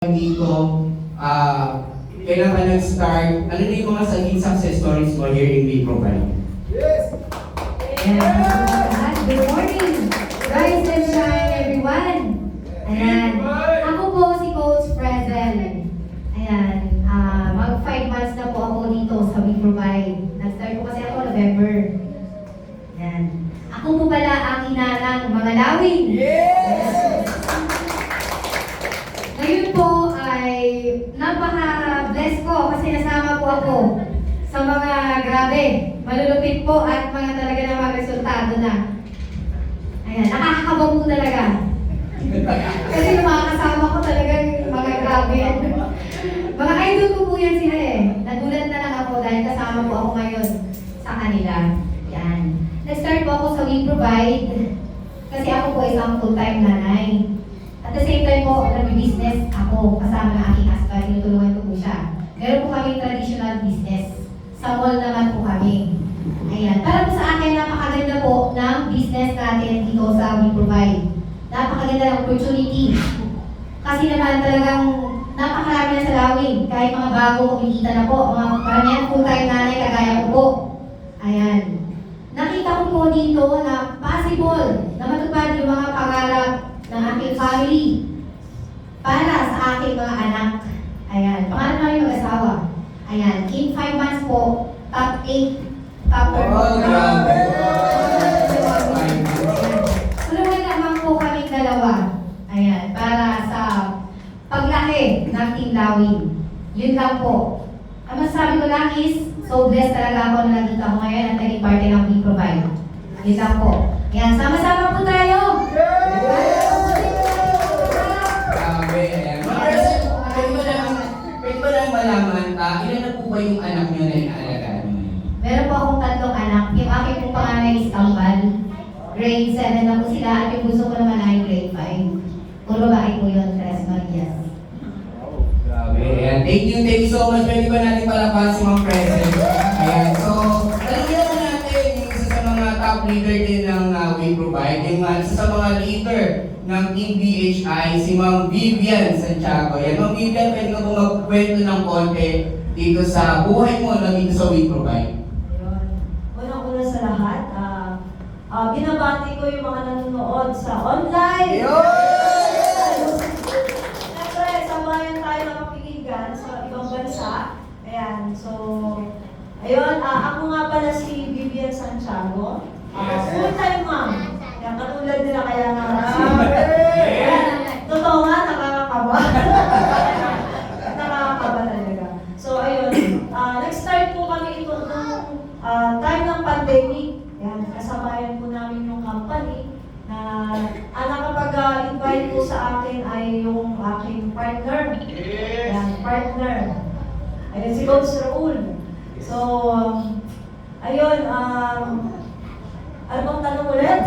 dito, kailan ka nag-start? Ano na yung mga saging success stories mo here in Biprovide? Yes! Good morning! Rise and shine, everyone! Ayan. Ako po si Coach Prezel. Ayan. Mag 5 months na po ako dito sa Biprovide. Nag-start po kasi ako November. Ayan. Ako po pala ang ina ng mga lawin. Yes! Ngayon po ay napaka-bless ko kasi nasama po ako sa mga grabe, malulupit po at mga talaga namang resultado na. Ayan, nakakakaba po talaga. Kasi yung mga kasama ko talagang mga grabe. Mga idol ko po yan sila eh. Nagulat na lang ako dahil kasama po ako ngayon sa kanila. Yan. Nag-start po ako sa We Provide kasi ako po isang full-time nanay. At the same time po, nag-business ako kasama ng aking husband. Tinutulungan ko po siya. Meron po kami traditional business. Sa mall naman po kami. Ayan. Para po sa akin, napakaganda po ng business natin dito sa We Provide. Napakaganda ng opportunity. Kasi naman talagang napakarami na sa lawin. Kahit mga bago kumikita na po. Mga karamihan full-time nanay kagaya ko po. Ayan. Nakita ko po dito na possible na matupad yung mga pangarap ng aking family para sa aking mga anak. Ayan. Pangarap namin mag-asawa. Ayan. In 5 months po, top 8, top 4. Grabe! Tulungan naman po kami dalawa. Ayan. Para sa paglaki ng Team Lawin. Yun lang po. Ang masasabi ko lang is, so blessed talaga ako na nandito ako ngayon at naging parte ng We Provide. Yun lang po. Ayan. Sama-sama po tayo! Grabe! Ayan. Pwede ba lang malaman, ilan na po ba yung anak nyo na inaalagaan mo? Meron po akong 3 anak. Yung aking pong panganay is Kambal. Grade 7 na po sila at yung gusto ko naman ay grade 5. Puro babae po yun, Tres Marias. Grabe! Ayan. Thank you so much. Pwede ba natin palapas si Ma'am President? Ayan. So, talagyan naman natin yung isa sa mga top leader din ng We Provide. Yung isa sa mga leader ng Team BHI, si Ma'am Vivian Santiago. Ayan, Ma'am Vivian, pwede ka ba magkwento ng konti dito sa buhay mo na dito sa We Provide? Unang-una sa lahat, binabati ko yung mga nanonood sa online. Siyempre, sabayan tayo na makikinggan sa ibang bansa. Ayan, so, ayun, ako nga pala si Vivian Santiago. Full-time mom. Kaya katulad nila kaya nga. Totoo nga, nakakakaba. Nakakakaba talaga. So, ayun, nag-start po kami ito nung time ng pandemic. Yan, kasabayan po namin yung company na ang nakapag-invite po sa akin ay yung aking partner. Yan, partner. Ayun, si Coach Raul. So, ayun, ano bang tanong ulit?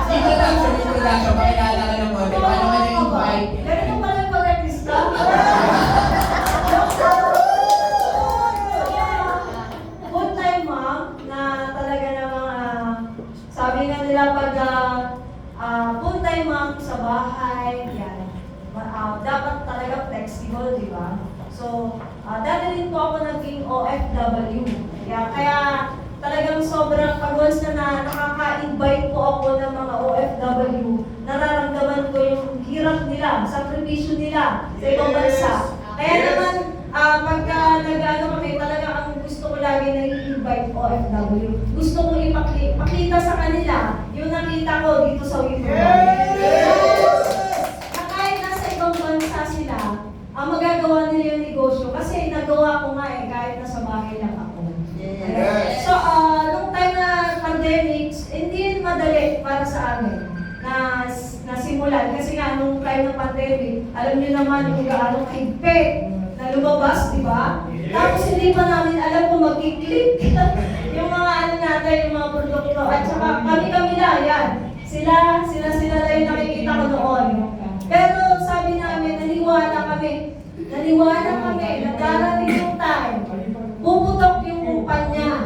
Dito lang sa introduction, pakilala ka ng konti. Paano ka na-invite? Ganito pala yung pag-artista. Full-time mom na talaga namang sabi nga nila pag full-time mom sa bahay, yan. Dapat talaga flexible, di ba? So, dati rin po ako naging OFW. Kaya talagang sobrang pag-once na nakaka-invite po ako ng mga OFW, nararamdaman ko yung hirap nila, sakripisyo nila sa ibang bansa. Kaya naman, pagka nag-ano kami, talaga ang gusto ko lagi na i-invite OFW. Gusto ko ipakita sa kanila yung nakita ko dito sa We Provide. Na kahit nasa ibang bansa sila, magagawa nila yung negosyo kasi nagawa ko nga kahit nasa bahay lang ako. So, nung time na pandemic, hindi madali para sa amin na nasimulan. Kasi nga, nung time ng pandemic, alam niyo naman kung gaano kahigpit na lumabas, di ba? Tapos hindi pa namin alam kung mag-click yung mga ano natin, yung mga produkto. At saka kami lang, yan. Sila na yung nakikita ko noon. Pero sabi namin, naniwala kami na darating yung time, puputok yung kumpanya.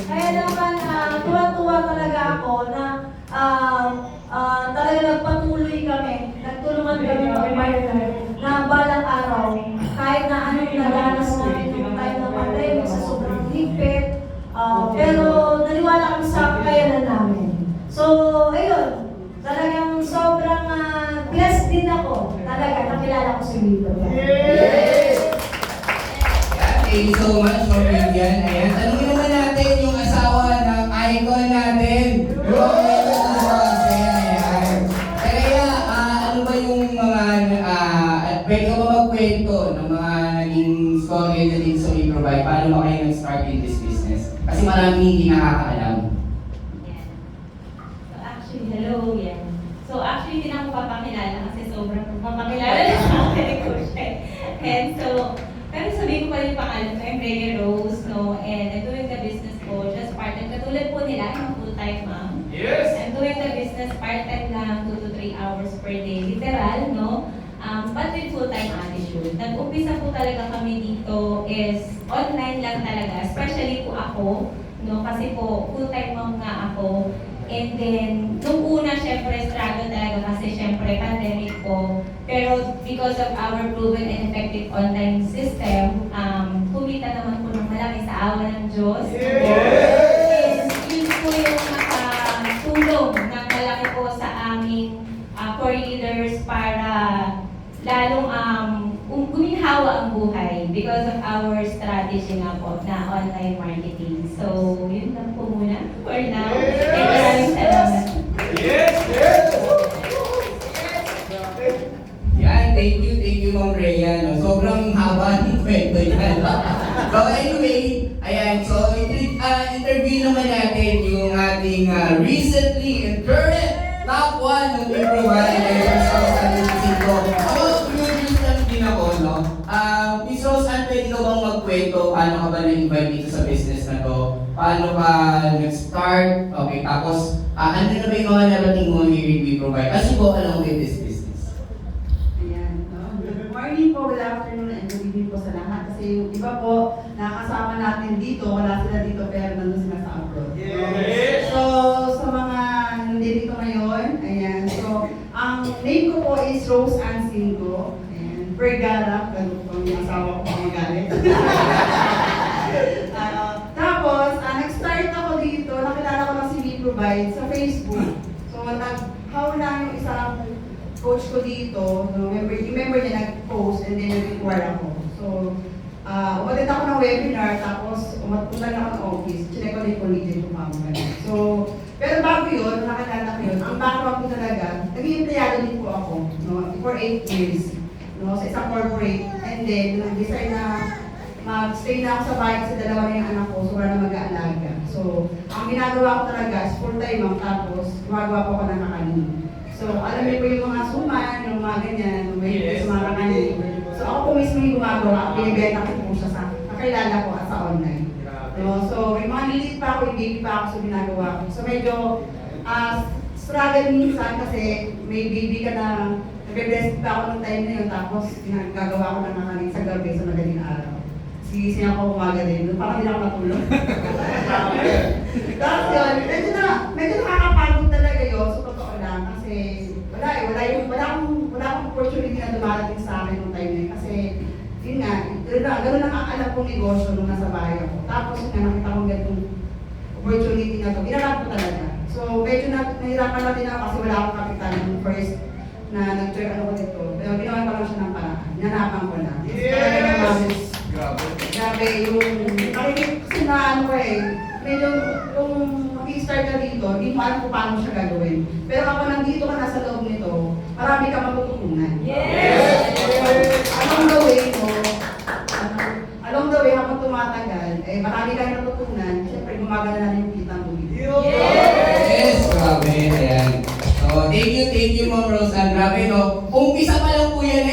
Kaya naman, tuwa-tuwa talaga ako na talaga nagpatuloy kami, nagtulungan kami mag-partner na balang araw, kahit na anong nadanas namin nung time ng pandemic sa sobrang higpit, pero naniwala kami sa kakayanan namin. So, ayun, talagang sobrang blessed din ako. Talaga, nakilala ko si Vito. Thank you so much, Ma'am Vivian. Ayan, tanungin naman natin yung asawa ng icon natin. Kaya, ano ba yung mga, pwede ka ba magkwento ng mga naging story na din sa We-Provide? Paano ba kayo nag-start in this business? Kasi maraming hindi nakakaalam. So actually, hello, yan. So actually, hindi na ako papakilala kasi sobrang papakilala na sa akin ko siya. And so, pero sabihin ko pa yung pangalan ko, I'm Rhea Rose, no? And I'm doing the business ko just part-time. Katulad po nila, yung full-time ma'am. Yes. I'm doing the business part-time lang, 2 to 3 hours per day, literal, no? But with full-time attitude. Nag-umpisa po talaga kami dito is online lang talaga, especially po ako, no? Kasi po, full-time mom nga ako. And then, nung una, syempre, struggle talaga kasi syempre, pandemic po. Pero because of our proven and effective online system, kumita naman po ng malaki sa awa ng Diyos. And yun po yung nakatulong ng malaki po sa aming core leaders para lalong guminhawa ang buhay because of our strategy nga po na online marketing. So, yun lang po muna for now. And maraming salamat. Yes. Yes. Yan, thank you Ma'am Rhea. No? Sobrang haba ng kwento yan. So anyway, ayan, so interview naman natin yung ating recently and current top 1 ng We-Provide Rose Ann. Ako, curious lang din ako, no? Miss Rose Ann, pwede ka bang magkwento paano ka ba na-invite dito sa business na to? Paano ka nag-start? Okay, tapos ano na ba yung mga narating mo here in We-Provide? As you go along with this business. Ayan, no? Good morning po, good afternoon, and good evening po sa lahat. Kasi yung iba po, nakakasama natin dito, wala sila dito pero nandun sila sa abroad. Yes. So, sa mga hindi dito ngayon, ayan, so, ang name ko po is Rose Ann Singo. Ayan, Vergara, ganun po yung asawa ko pang magalit. Tapos, nag-start ako dito, nakilala ko lang si We-Provide sa Facebook. So, nag-how lang yung isang coach ko dito, no, yung member niya nag-post and then nag-inquire ako. So, umattend ako ng webinar, tapos pumunta na ako ng office, chinek ko din kung legit yung mga So, pero bago yun, nakakilala ko yun, ang background ko talaga, naging empleyado din po ako, no, for 8 years, no, sa isang corporate, and then, nag-decide na mag-stay na ako sa bahay kasi dalawa na yung anak ko, so wala na mag-aalaga. So, ang ginagawa ko talaga is full-time mom, tapos gumagawa po ako ng kakanin. So, alam niyo po yung mga suman, yung mga ganyan, yung may mga kakanin. So, ako po mismo yung gumagawa at binibenta ko po siya sa kakilala ko at sa online. No? So, may mga lilit pa ako, yung baby pa ako sa ginagawa ko. So, medyo struggle minsan kasi may baby ka na nagbe-breast pa ako ng time na yun, tapos ginagawa ko ng kakanin sa gabi sa madaling araw. Sigising ako umaga din, parang hindi ako natulog. Tapos yun, medyo nakakapagod talaga yun, so totoo lang, kasi wala akong opportunity na dumarating sa akin nung time na yun, kasi yun nga, gano'n ang alam kong negosyo nung nasa bahay ako. Tapos yun nga, nakita kong ganitong opportunity na to, ginarap ko talaga. So medyo nahirapan na din ako kasi wala akong kapital nung first na nag-join ako dito. Pero ginawa ko lang siya ng paraan, hinanapan ko lang. Yes! Grabe yung nakinig kasi na ano medyo kung mag-i-start ka dito, hindi mo alam kung paano siya gagawin. Pero kapag nandito ka nasa loob nito, marami ka matututunan. Yes! Along the way, habang tumatagal, marami ka natutunan, siyempre gumagana na rin yung kitang tubig. Yes, grabe. Ayan. So, thank you Ma'am Rose Ann. Grabe, no? Umpisa pa lang po yan,